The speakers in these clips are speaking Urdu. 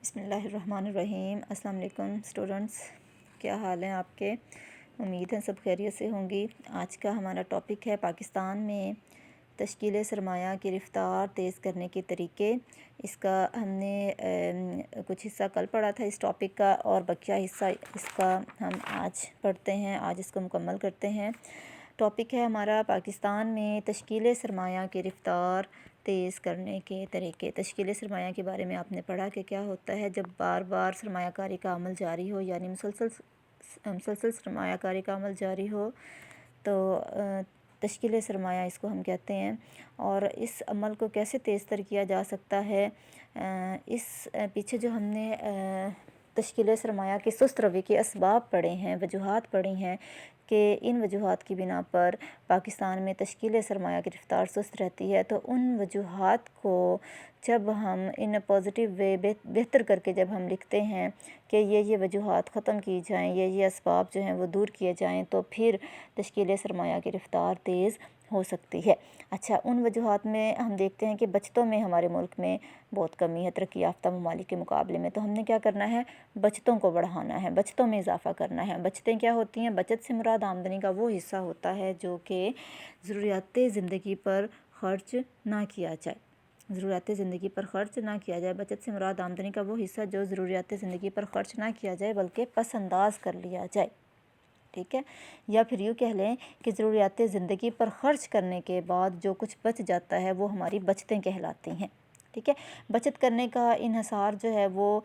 بسم اللہ الرحمن الرحیم۔ السلام علیکم اسٹوڈنٹس، کیا حال ہیں آپ کے؟ امید ہے سب خیریت سے ہوں گی۔ آج کا ہمارا ٹاپک ہے پاکستان میں تشکیل سرمایہ کی رفتار تیز کرنے کے طریقے۔ اس کا ہم نے کچھ حصہ کل پڑھا تھا اس ٹاپک کا، اور بقیہ حصہ اس کا ہم آج پڑھتے ہیں، آج اس کو مکمل کرتے ہیں۔ ٹاپک ہے ہمارا پاکستان میں تشکیل سرمایہ کی رفتار تیز کرنے کے طریقے۔ تشکیل سرمایہ کے بارے میں آپ نے پڑھا کہ کیا ہوتا ہے جب بار بار سرمایہ کاری کا عمل جاری ہو، یعنی مسلسل سرمایہ کاری کا عمل جاری ہو تو تشکیل سرمایہ اس کو ہم کہتے ہیں۔ اور اس عمل کو کیسے تیز تر کیا جا سکتا ہے، اس پیچھے جو ہم نے تشکیل سرمایہ کے سست روی کے اسباب پڑھے ہیں، وجوہات پڑھی ہیں کہ ان وجوہات کی بنا پر پاکستان میں تشکیل سرمایہ کی رفتار سست رہتی ہے، تو ان وجوہات کو جب ہم ان پازیٹیو وے بہتر کر کے جب ہم لکھتے ہیں کہ یہ وجوہات ختم کی جائیں، یہ اسباب جو ہیں وہ دور کیے جائیں، تو پھر تشکیل سرمایہ کی رفتار تیز ہو سکتی ہے۔ اچھا، ان وجوہات میں ہم دیکھتے ہیں کہ بچتوں میں ہمارے ملک میں بہت کمی ہے ترقی یافتہ ممالک کے مقابلے میں، تو ہم نے کیا کرنا ہے، بچتوں کو بڑھانا ہے، بچتوں میں اضافہ کرنا ہے۔ بچتیں کیا ہوتی ہیں؟ بچت سے مراد آمدنی کا وہ حصہ ہوتا ہے جو کہ ضروریات زندگی پر خرچ نہ کیا جائے، ضروریات زندگی پر خرچ نہ کیا جائے۔ بچت سے مراد آمدنی کا وہ حصہ جو ضروریات زندگی پر خرچ نہ کیا جائے بلکہ پس انداز کر لیا جائے، ٹھیک ہے؟ یا پھر یوں کہہ لیں کہ ضروریات زندگی پر خرچ کرنے کے بعد جو کچھ بچ جاتا ہے وہ ہماری بچتیں کہلاتی ہیں، ٹھیک ہے؟ بچت کرنے کا انحصار جو ہے وہ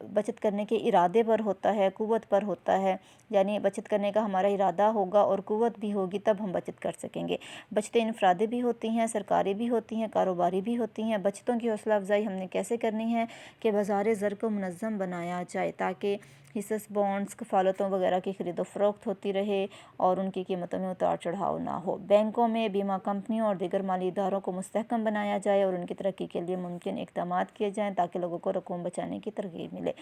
بچت کرنے کے ارادے پر ہوتا ہے، قوت پر ہوتا ہے، یعنی بچت کرنے کا ہمارا ارادہ ہوگا اور قوت بھی ہوگی تب ہم بچت کر سکیں گے۔ بچتیں انفرادی بھی ہوتی ہیں، سرکاری بھی ہوتی ہیں، کاروباری بھی ہوتی ہیں۔ بچتوں کی حوصلہ افزائی ہم نے کیسے کرنی ہے کہ بازار زر کو منظم بنایا جائے تاکہ حصص، بانڈز، کفالتوں وغیرہ کی خرید و فروخت ہوتی رہے اور ان کی قیمتوں میں اتار چڑھاؤ نہ ہو۔ بینکوں میں، بیمہ کمپنیوں اور دیگر مالی اداروں کو مستحکم بنایا جائے اور ان کی ترقی کے لیے ممکن اقدامات کیے جائیں تاکہ لوگوں کو رقوم بچانے کی ترغیب ملے۔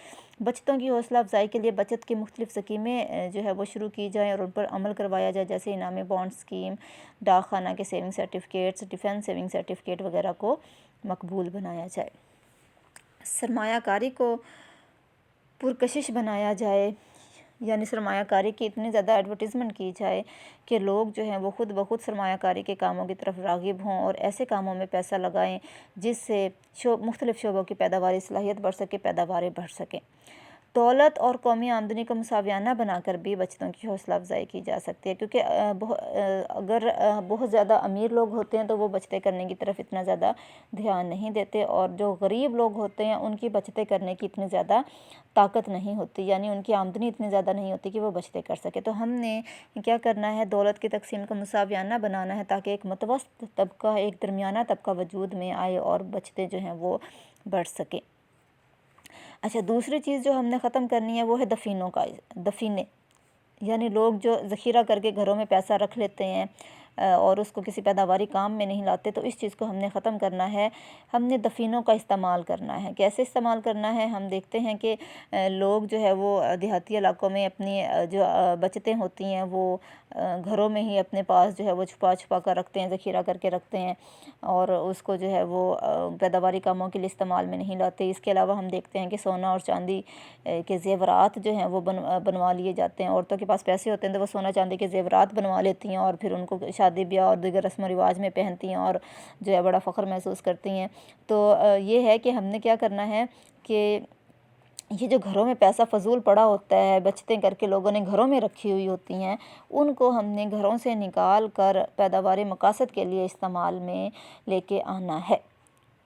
بچتوں کی حوصلہ افزائی کے لیے بچت کی مختلف اسکیمیں جو ہے وہ شروع کی جائیں اور ان پر عمل کروایا جائے، جیسے انعامی بانڈ اسکیم، ڈاک خانہ کے saving certificates, defence saving certificate وغیرہ کو مقبول بنایا جائے۔ سرمایہ کاری کو پرکشش بنایا جائے، یعنی سرمایہ کاری کی اتنی زیادہ ایڈورٹیزمنٹ کی جائے کہ لوگ جو ہیں وہ خود بخود سرمایہ کاری کے کاموں کی طرف راغب ہوں اور ایسے کاموں میں پیسہ لگائیں جس سے مختلف شعبوں کی پیداواری صلاحیت بڑھ سکے، پیداواریں بڑھ سکیں۔ دولت اور قومی آمدنی کو مساویانہ بنا کر بھی بچتوں کی حوصلہ افزائی کی جا سکتی ہے، کیونکہ اگر بہت زیادہ امیر لوگ ہوتے ہیں تو وہ بچتیں کرنے کی طرف اتنا زیادہ دھیان نہیں دیتے، اور جو غریب لوگ ہوتے ہیں ان کی بچتیں کرنے کی اتنی زیادہ طاقت نہیں ہوتی، یعنی ان کی آمدنی اتنی زیادہ نہیں ہوتی کہ وہ بچتیں کر سکے۔ تو ہم نے کیا کرنا ہے، دولت کی تقسیم کو مساویانہ بنانا ہے تاکہ ایک متوسط طبقہ، ایک درمیانہ طبقہ وجود میں آئے اور بچتیں جو ہیں وہ بڑھ سکیں۔ اچھا، دوسری چیز جو ہم نے ختم کرنی ہے وہ ہے دفینے، یعنی لوگ جو ذخیرہ کر کے گھروں میں پیسہ رکھ لیتے ہیں اور اس کو کسی پیداواری کام میں نہیں لاتے، تو اس چیز کو ہم نے ختم کرنا ہے۔ ہم نے دفینوں کا استعمال کرنا ہے۔ کیسے استعمال کرنا ہے؟ ہم دیکھتے ہیں کہ لوگ جو ہے وہ دیہاتی علاقوں میں اپنی جو بچتیں ہوتی ہیں وہ گھروں میں ہی اپنے پاس جو ہے وہ چھپا کر رکھتے ہیں، ذخیرہ کر کے رکھتے ہیں اور اس کو جو ہے وہ پیداواری کاموں کے لیے استعمال میں نہیں لاتے۔ اس کے علاوہ ہم دیکھتے ہیں کہ سونا اور چاندی کے زیورات جو ہیں وہ بنوا لیے جاتے ہیں۔ عورتوں کے پاس پیسے ہوتے ہیں تو وہ سونا چاندی کے زیورات بنوا لیتی ہیں اور پھر ان کو شادی بیاہ اور دیگر رسم و رواج میں پہنتی ہیں اور جو ہے بڑا فخر محسوس کرتی ہیں۔ تو یہ ہے کہ ہم نے کیا کرنا ہے کہ یہ جو گھروں میں پیسہ فضول پڑا ہوتا ہے، بچتیں کر کے لوگوں نے گھروں میں رکھی ہوئی ہوتی ہیں، ان کو ہم نے گھروں سے نکال کر پیداواری مقاصد کے لیے استعمال میں لے کے آنا ہے،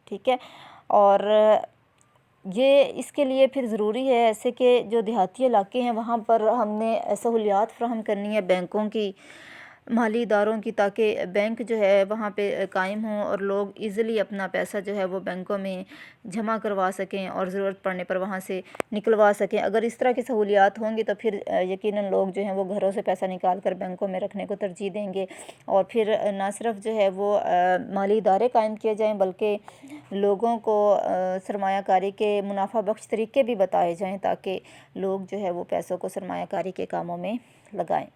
ٹھیک ہے؟ اور یہ اس کے لیے پھر ضروری ہے ایسے کہ جو دیہاتی علاقے ہیں وہاں پر ہم نے سہولیات فراہم کرنی ہے بینکوں کی، مالی اداروں کی، تاکہ بینک جو ہے وہاں پہ قائم ہوں اور لوگ ایزیلی اپنا پیسہ جو ہے وہ بینکوں میں جمع کروا سکیں اور ضرورت پڑنے پر وہاں سے نکلوا سکیں۔ اگر اس طرح کی سہولیات ہوں گی تو پھر یقیناً لوگ جو ہیں وہ گھروں سے پیسہ نکال کر بینکوں میں رکھنے کو ترجیح دیں گے، اور پھر نہ صرف جو ہے وہ مالی ادارے قائم کیے جائیں بلکہ لوگوں کو سرمایہ کاری کے منافع بخش طریقے بھی بتائے جائیں تاکہ لوگ جو ہے وہ پیسوں کو سرمایہ کاری کے کاموں میں لگائیں۔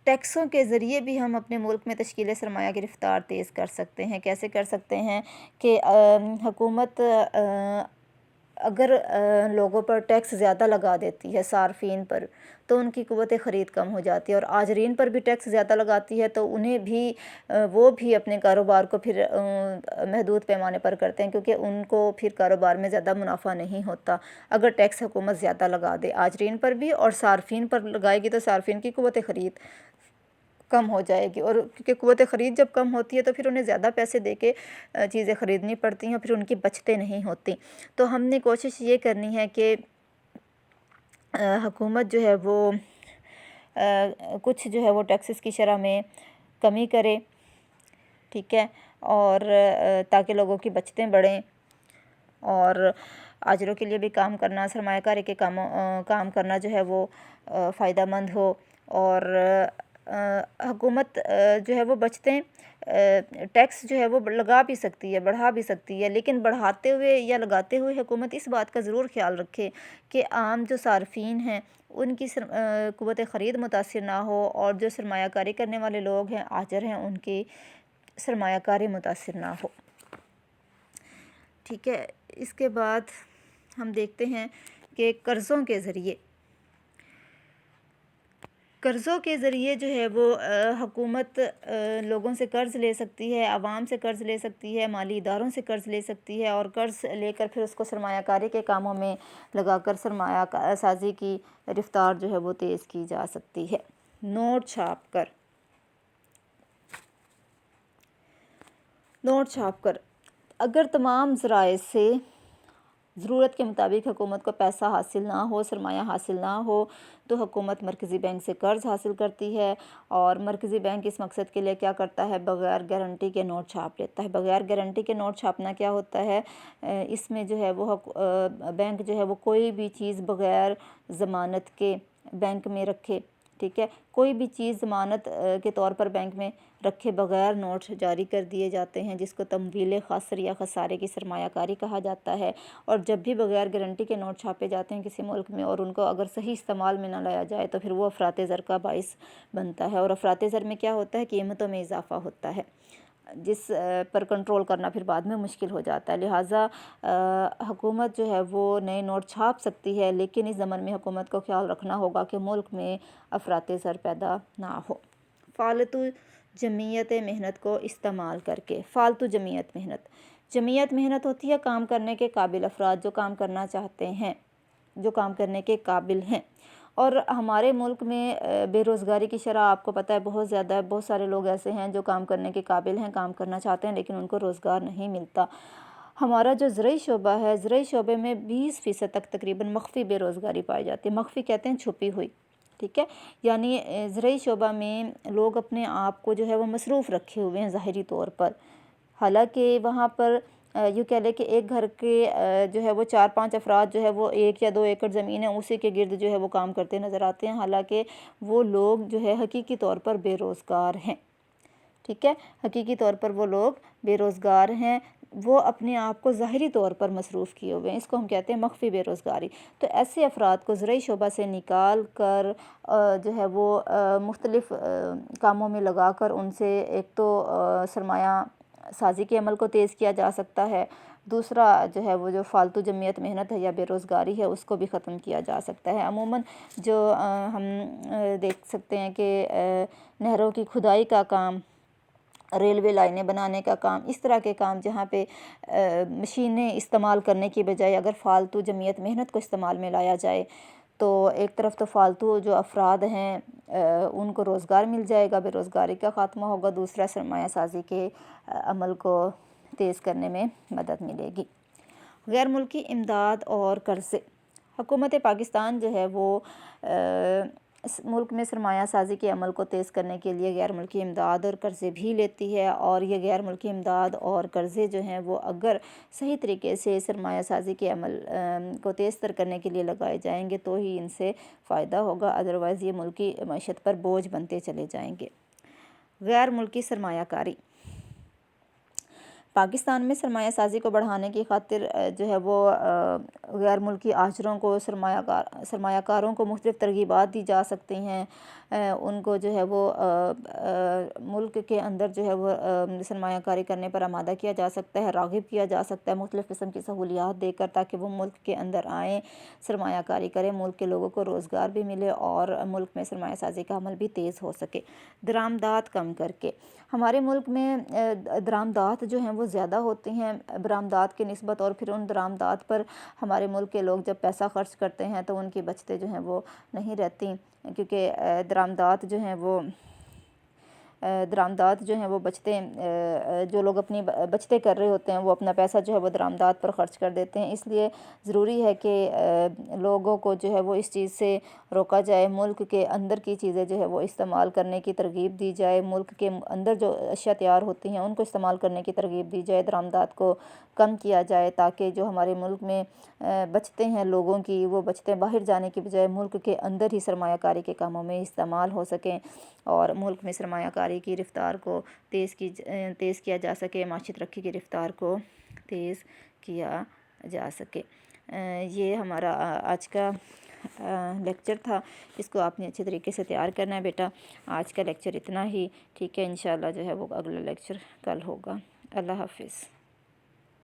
ٹیکسوں کے ذریعے بھی ہم اپنے ملک میں تشکیل سرمایہ کی رفتار تیز کر سکتے ہیں۔ کیسے کر سکتے ہیں کہ حکومت اگر لوگوں پر ٹیکس زیادہ لگا دیتی ہے صارفین پر تو ان کی قوت خرید کم ہو جاتی ہے، اور آجرین پر بھی ٹیکس زیادہ لگاتی ہے تو انہیں بھی وہ بھی اپنے کاروبار کو پھر محدود پیمانے پر کرتے ہیں، کیونکہ ان کو پھر کاروبار میں زیادہ منافع نہیں ہوتا اگر ٹیکس حکومت زیادہ لگا دے آجرین پر بھی، اور صارفین پر لگائے گی تو صارفین کی قوت خرید کم ہو جائے گی، اور کیونکہ قوت خرید جب کم ہوتی ہے تو پھر انہیں زیادہ پیسے دے کے چیزیں خریدنی پڑتی ہیں، پھر ان کی بچتیں نہیں ہوتی۔ تو ہم نے کوشش یہ کرنی ہے کہ حکومت جو ہے وہ کچھ جو ہے وہ ٹیکسز کی شرح میں کمی کرے، ٹھیک ہے، اور تاکہ لوگوں کی بچتیں بڑھیں، اور آجروں کے لیے بھی کام کرنا، سرمایہ کاری کے کام کرنا جو ہے وہ فائدہ مند ہو، اور حکومت جو ہے وہ بچتیں ٹیکس جو ہے وہ لگا بھی سکتی ہے، بڑھا بھی سکتی ہے، لیکن بڑھاتے ہوئے یا لگاتے ہوئے حکومت اس بات کا ضرور خیال رکھے کہ عام جو صارفین ہیں ان کی قوت خرید متاثر نہ ہو، اور جو سرمایہ کاری کرنے والے لوگ ہیں، آجر ہیں، ان کی سرمایہ کاری متاثر نہ ہو، ٹھیک ہے۔ اس کے بعد ہم دیکھتے ہیں کہ قرضوں کے ذریعے جو ہے وہ حکومت لوگوں سے قرض لے سکتی ہے، عوام سے قرض لے سکتی ہے، مالی اداروں سے قرض لے سکتی ہے، اور قرض لے کر پھر اس کو سرمایہ کاری کے کاموں میں لگا کر سرمایہ سازی کی رفتار جو ہے وہ تیز کی جا سکتی ہے۔ نوٹ چھاپ کر اگر تمام ذرائع سے ضرورت کے مطابق حکومت کو پیسہ حاصل نہ ہو، سرمایہ حاصل نہ ہو، تو حکومت مرکزی بینک سے قرض حاصل کرتی ہے، اور مرکزی بینک اس مقصد کے لیے کیا کرتا ہے؟ بغیر گارنٹی کے نوٹ چھاپ لیتا ہے۔ بغیر گارنٹی کے نوٹ چھاپنا کیا ہوتا ہے؟ اس میں جو ہے وہ بینک جو ہے وہ کوئی بھی چیز بغیر ضمانت کے بینک میں رکھے، ٹھیک ہے، کوئی بھی چیز ضمانت کے طور پر بینک میں رکھے بغیر نوٹ جاری کر دیے جاتے ہیں، جس کو تمویل خسر یا خسارے کی سرمایہ کاری کہا جاتا ہے۔ اور جب بھی بغیر گارنٹی کے نوٹ چھاپے جاتے ہیں کسی ملک میں، اور ان کو اگر صحیح استعمال میں نہ لایا جائے تو پھر وہ افراط زر کا باعث بنتا ہے، اور افراط زر میں کیا ہوتا ہے؟ قیمتوں میں اضافہ ہوتا ہے، جس پر کنٹرول کرنا پھر بعد میں مشکل ہو جاتا ہے۔ لہٰذا حکومت جو ہے وہ نئے نوٹ چھاپ سکتی ہے، لیکن اس ضمن میں حکومت کو خیال رکھنا ہوگا کہ ملک میں افراط زر پیدا نہ ہو۔ فالتو جمعیت محنت کو استعمال کر کے۔ فالتو جمعیت محنت ہوتی ہے کام کرنے کے قابل افراد جو کام کرنا چاہتے ہیں، جو کام کرنے کے قابل ہیں، اور ہمارے ملک میں بے روزگاری کی شرح آپ کو پتہ ہے بہت زیادہ ہے۔ بہت سارے لوگ ایسے ہیں جو کام کرنے کے قابل ہیں، کام کرنا چاہتے ہیں، لیکن ان کو روزگار نہیں ملتا۔ ہمارا جو زرعی شعبہ ہے، زرعی شعبے میں 20% تک تقریباً مخفی بے روزگاری پائی جاتی ہے۔ مخفی کہتے ہیں چھپی ہوئی، ٹھیک ہے، یعنی زرعی شعبہ میں لوگ اپنے آپ کو جو ہے وہ مصروف رکھے ہوئے ہیں ظاہری طور پر، حالانکہ وہاں پر یوں کہہ لیں کہ ایک گھر کے جو ہے وہ 4-5 افراد جو ہے وہ 1 یا 2 ایکڑ زمین ہے اسی کے گرد جو ہے وہ کام کرتے نظر آتے ہیں، حالانکہ وہ لوگ جو ہے حقیقی طور پر بے روزگار ہیں، ٹھیک ہے، حقیقی طور پر وہ لوگ بے روزگار ہیں، وہ اپنے آپ کو ظاہری طور پر مصروف کیے ہوئے ہیں، اس کو ہم کہتے ہیں مخفی بے روزگاری۔ تو ایسے افراد کو زرعی شعبہ سے نکال کر جو ہے وہ مختلف کاموں میں لگا کر ان سے ایک تو سرمایہ سازی کے عمل کو تیز کیا جا سکتا ہے، دوسرا جو ہے وہ جو فالتو جمعیت محنت ہے یا بے روزگاری ہے اس کو بھی ختم کیا جا سکتا ہے۔ عموماً جو ہم دیکھ سکتے ہیں کہ نہروں کی کھدائی کا کام، ریلوے لائنیں بنانے کا کام، اس طرح کے کام جہاں پہ مشینیں استعمال کرنے کی بجائے اگر فالتو جمعیت محنت کو استعمال میں لایا جائے تو ایک طرف تو فالتو جو افراد ہیں ان کو روزگار مل جائے گا، بے روزگاری کا خاتمہ ہوگا، دوسرا سرمایہ سازی کے عمل کو تیز کرنے میں مدد ملے گی۔ غیر ملکی امداد اور قرضے۔ حکومت پاکستان جو ہے وہ ملک میں سرمایہ سازی کے عمل کو تیز کرنے کے لیے غیر ملکی امداد اور قرضے بھی لیتی ہے، اور یہ غیر ملکی امداد اور قرضے جو ہیں وہ اگر صحیح طریقے سے سرمایہ سازی کے عمل کو تیز تر کرنے کے لیے لگائے جائیں گے تو ہی ان سے فائدہ ہوگا، ادروائز یہ ملکی معیشت پر بوجھ بنتے چلے جائیں گے۔ غیر ملکی سرمایہ کاری۔ پاکستان میں سرمایہ سازی کو بڑھانے کی خاطر جو ہے وہ غیر ملکی آجروں کو سرمایہ کاروں کو مختلف ترغیبات دی جا سکتی ہیں، ان کو جو ہے وہ ملک کے اندر جو ہے وہ سرمایہ کاری کرنے پر آمادہ کیا جا سکتا ہے، راغب کیا جا سکتا ہے مختلف قسم کی سہولیات دے کر، تاکہ وہ ملک کے اندر آئیں، سرمایہ کاری کریں، ملک کے لوگوں کو روزگار بھی ملے اور ملک میں سرمایہ سازی کا عمل بھی تیز ہو سکے۔ درآمدات کم کر کے ہمارے ملک میں درآمدات جو ہیں وہ زیادہ ہوتی ہیں برآمدات کی نسبت، اور پھر ان درآمدات پر ہمارے ملک کے لوگ جب پیسہ خرچ کرتے ہیں تو ان کی بچتیں جو ہیں وہ نہیں رہتی، کیونکہ درآمدات جو ہیں وہ بچتیں جو لوگ اپنی بچتیں کر رہے ہوتے ہیں وہ اپنا پیسہ جو ہے وہ درآمدات پر خرچ کر دیتے ہیں۔ اس لیے ضروری ہے کہ لوگوں کو جو ہے وہ اس چیز سے روکا جائے، ملک کے اندر کی چیزیں جو ہے وہ استعمال کرنے کی ترغیب دی جائے، ملک کے اندر جو اشیاء تیار ہوتی ہیں ان کو استعمال کرنے کی ترغیب دی جائے، درآمدات کو کم کیا جائے، تاکہ جو ہمارے ملک میں بچتیں ہیں لوگوں کی، وہ بچتیں باہر جانے کی بجائے ملک کے اندر ہی سرمایہ کاری کے کاموں میں استعمال ہو سکیں، اور ملک میں سرمایہ کاری کی رفتار کو تیز کیا جا سکے، معاشی ترقی کی رفتار کو تیز کیا جا سکے۔ یہ ہمارا آج کا لیکچر تھا، اس کو آپ نے اچھے طریقے سے تیار کرنا ہے بیٹا۔ آج کا لیکچر اتنا ہی، ٹھیک ہے، انشاءاللہ جو ہے وہ اگلا لیکچر کل ہوگا۔ اللہ حافظ۔